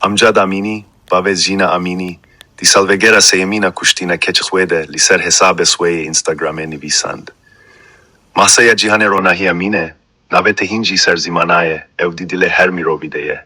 Amjad Amini, Pavez Gina Amini, di salveghera seyemina kushtina kechwede li ser hesabe sweye Instagrame nivisand. Masaya cihane ronahi amine, navete hinji ser zimanaye, evdidile her mirovideye.